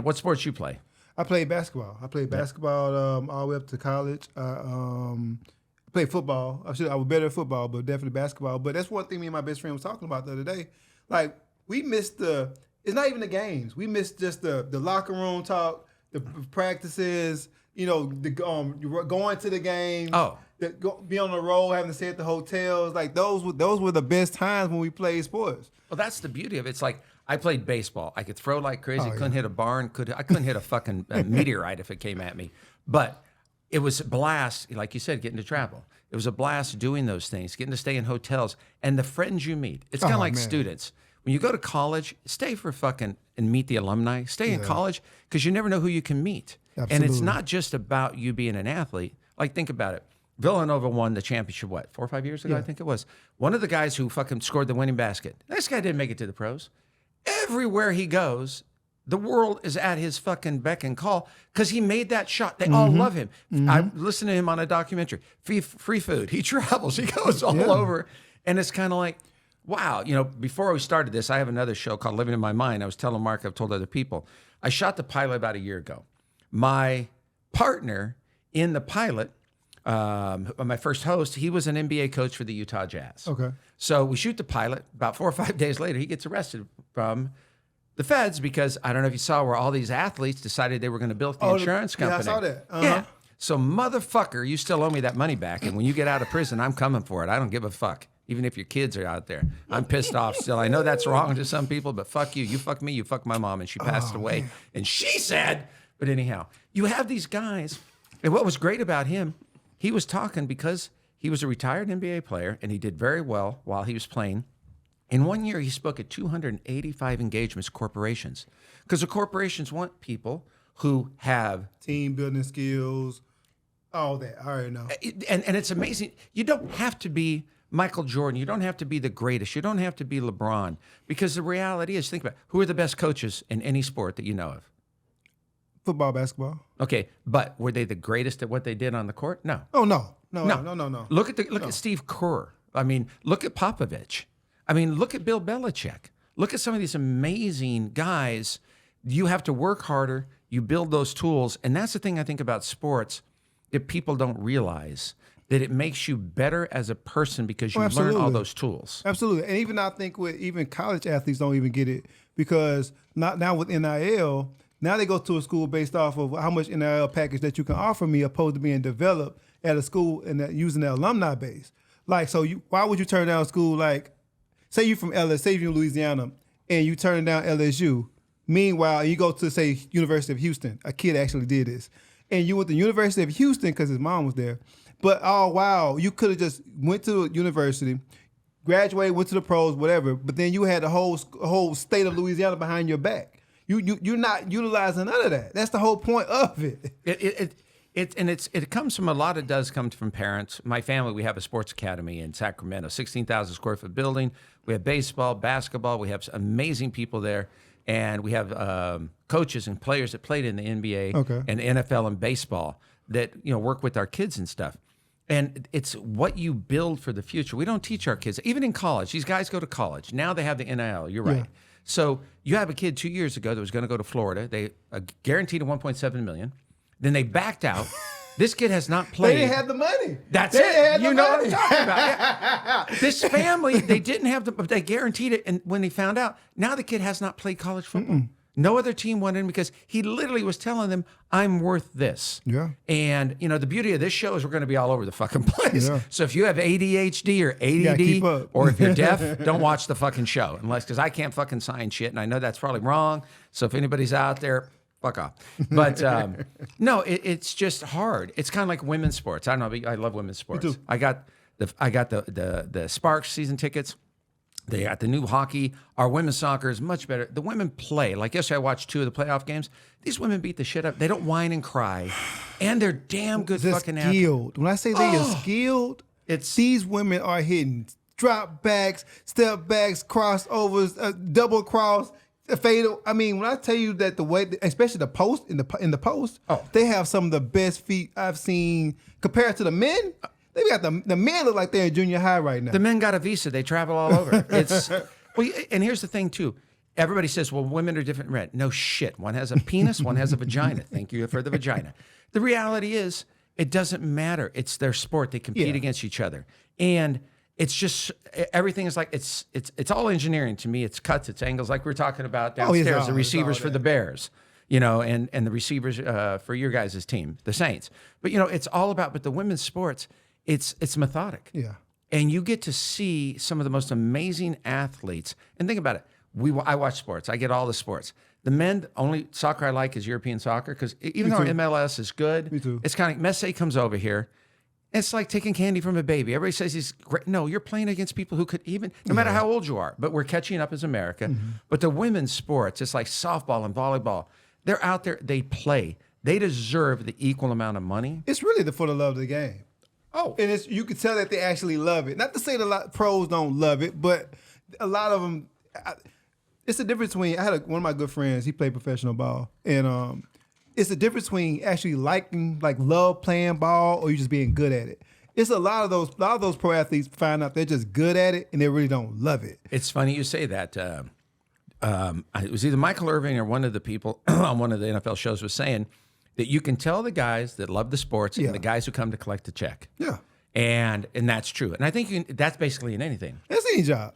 What sports you play? I played basketball. I played basketball all the way up to college. I played football. I was better at football, but definitely basketball. But that's one thing me and my best friend was talking about the other day. Like, we missed it's not even the games. We missed just the locker room talk, the practices, going to the games. Oh. Be on the road, having to stay at the hotels. Like, those were the best times when we played sports. Well, that's the beauty of it. It's like I played baseball. I could throw like crazy. Couldn't hit a barn. I couldn't hit a fucking meteorite if it came at me. But it was a blast, like you said, getting to travel. It was a blast doing those things, getting to stay in hotels. And the friends you meet. It's kind of like students. When you go to college, stay for fucking and meet the alumni. Stay in college because you never know who you can meet. Absolutely. And it's not just about you being an athlete. Like, think about it. Villanova won the championship, 4 or 5 years ago, I think it was. One of the guys who fucking scored the winning basket, this guy didn't make it to the pros. Everywhere he goes, the world is at his fucking beck and call because he made that shot. They all love him. I listened to him on a documentary. Free food. He travels. He goes all over. And it's kind of like, wow. Before we started this, I have another show called Living in My Mind. I was telling Mark, I've told other people. I shot the pilot about a year ago. My partner in the pilot, my first host, he was an NBA coach for the Utah Jazz. Okay. So we shoot the pilot. About 4 or 5 days later, he gets arrested from the feds because I don't know if you saw where all these athletes decided they were going to bilk the insurance company. Yeah, I saw that. Yeah. So motherfucker, you still owe me that money back. And when you get out of prison, I'm coming for it. I don't give a fuck. Even if your kids are out there. I'm pissed off still. I know that's wrong to some people, but fuck you. You fuck me, you fuck my mom. And she passed away. Man. And she said, but anyhow, you have these guys. And what was great about him, he was talking because he was a retired NBA player and he did very well while he was playing. In 1 year, he spoke at 285 engagements, corporations. Because the corporations want people who have team building skills, all that. I already know. And it's amazing. You don't have to be Michael Jordan. You don't have to be the greatest. You don't have to be LeBron. Because the reality is, think about it, who are the best coaches in any sport that you know of? Football, basketball. Okay, but were they the greatest at what they did on the court? No. Oh, no. No. Look at Steve Kerr. I mean, look at Popovich. I mean, look at Bill Belichick. Look at some of these amazing guys. You have to work harder. You build those tools. And that's the thing I think about sports that people don't realize, that it makes you better as a person because you learn all those tools. Absolutely. And even I think with even college athletes don't even get it because not now with NIL, now they go to a school based off of how much NIL package that you can offer me opposed to being developed at a school and using the alumni base. Like, so why would you turn down a school like, say you're from say you're from Louisiana and you turn down LSU. Meanwhile, you go to, say, University of Houston. A kid actually did this. And you went to University of Houston because his mom was there. But, oh, wow, you could have just went to university, graduated, went to the pros, whatever, but then you had the whole state of Louisiana behind your back. You're not utilizing none of that. That's the whole point of it. It comes from does come from parents. My family, we have a sports academy in Sacramento, 16,000 square foot building. We have baseball, basketball. We have amazing people there. And we have coaches and players that played in the NBA and NFL and baseball that work with our kids and stuff. And it's what you build for the future. We don't teach our kids, even in college. These guys go to college. Now they have the NIL. You're right. Yeah. So you have a kid 2 years ago that was going to go to Florida. They guaranteed a $1.7 million. Then they backed out. This kid has not played. They didn't have the money. That's it. You know what I'm talking about. Yeah. This family, they didn't have but they guaranteed it. And when they found out, now the kid has not played college football. No other team wanted him because he literally was telling them, I'm worth this. Yeah. And, the beauty of this show is we're going to be all over the fucking place. Yeah. So if you have ADHD or ADD or if you're deaf, don't watch the fucking show. Because I can't fucking sign shit. And I know that's probably wrong. So if anybody's out there, fuck off. But no, it's just hard. It's kind of like women's sports. I don't know. I love women's sports. Me too. I got the Sparks season tickets. They got the new hockey. Our women's soccer is much better. The women play. Like yesterday, I watched 2 of the playoff games. These women beat the shit up. They don't whine and cry. And they're damn good fucking athletes. Skilled. When I say they are skilled, these women are hitting drop backs, step backs, crossovers, double cross. Fatal. I mean, when I tell you that the way, especially the post in the post, they have some of the best feet I've seen compared to the men. They got the men look like they're in junior high right now. The men got a visa. They travel all over. And here's the thing too. everybody says, well, women are different. Red. No shit. One has a penis, one has a vagina. Thank you for the vagina. The reality is, it doesn't matter. It's their sport. They compete against each other. And it's just, everything is like, it's all engineering to me. It's cuts, it's angles, like we were talking about downstairs, the receivers for the Bears, you know, and the receivers for your guys' team, the Saints. But, you know, it's all about, but the women's sports, it's methodic. Yeah. And you get to see some of the most amazing athletes. And think about it. I watch sports. I get all the sports. The men, only soccer I like is European soccer, because even though MLS is good, Me too. it's kind of, Messi comes over here. It's like taking candy from a baby. Everybody says he's great. No, you're playing against people who could even, no matter how old you are, but we're catching up as America. But the women's sports, it's like softball and volleyball. They're out there, they play. They deserve the equal amount of money. It's really for the love of the game. Oh, And you can tell that they actually love it. Not to say that a lot pros don't love it, but a lot of them. It's the difference between. I had one of my good friends. He played professional ball, and it's the difference between actually liking, like, love playing ball, or you just being good at it. It's a lot of those pro athletes find out they're just good at it, and they really don't love it. it's funny you say that. It was either Michael Irving or one of the people on one of the NFL shows was saying that you can tell the guys that love the sports and the guys who come to collect the check. Yeah, And that's true. And I think that's basically in anything. that's any job.